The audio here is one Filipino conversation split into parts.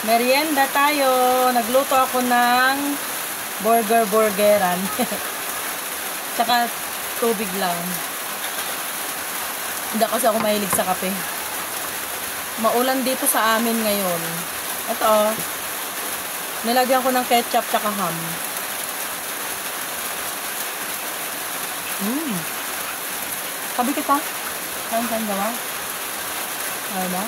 Merienda tayo. Nagluto ako ng burgeran. Tsaka tubig lang. Hindi kasi ako mahilig sa kape. Maulan dito sa amin ngayon. Ito nilagyan ko ng ketchup tsaka ham. Sabi kita. Saan gawa? Ano?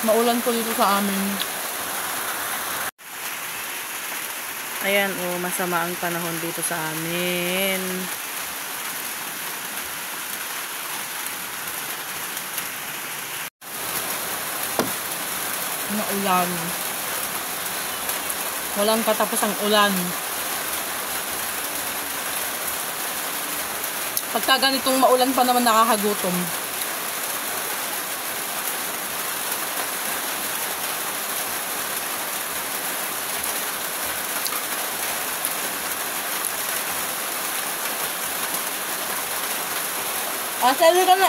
Maulan po dito sa amin. Ayan, masama ang panahon dito sa amin. Ulan. Walang katapusang ulan. Pagka ganitong maulan pa naman nakakagutom. Ate, ka na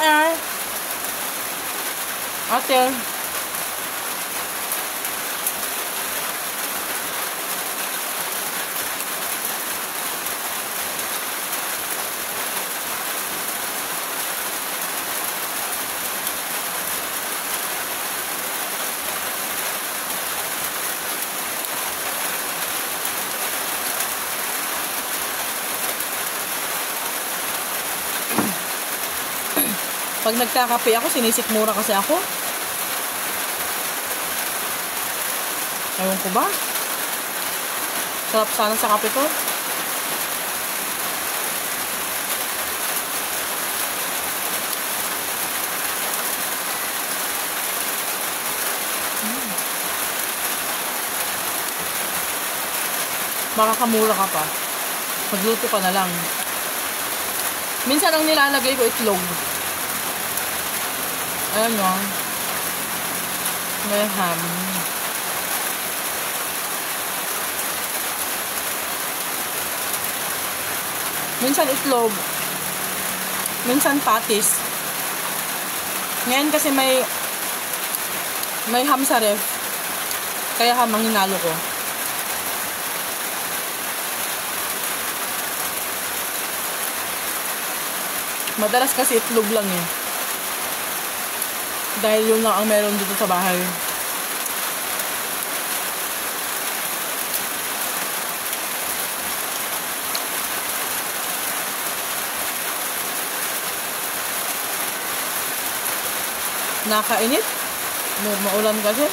Ate. Pag nagkakape ako, sinisikmura kasi ako. Ewan ko ba? Sarap sana sa kape ko. Baka kamura ka pa. Magluto ka na lang. Minsan ang nilalagay ko itlog. Ayan o. May ham. Minsan itlog. Minsan patis. Ngayon kasi may ham sa ref. Kaya ham ang hinalo ko. Madalas kasi itlog lang eh. Dahil yun lang ang meron dito sa bahay. Nakainit. Maulan kasi.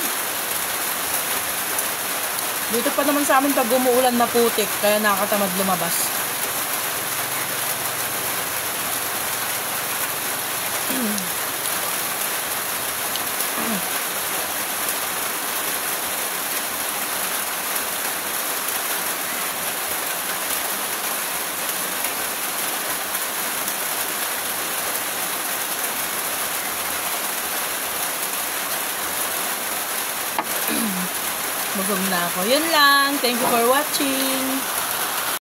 Dito pa naman sa amin pag umuulan na putik. Kaya nakakatamad lumabas. Busog na ako. Yun lang. Thank you for watching.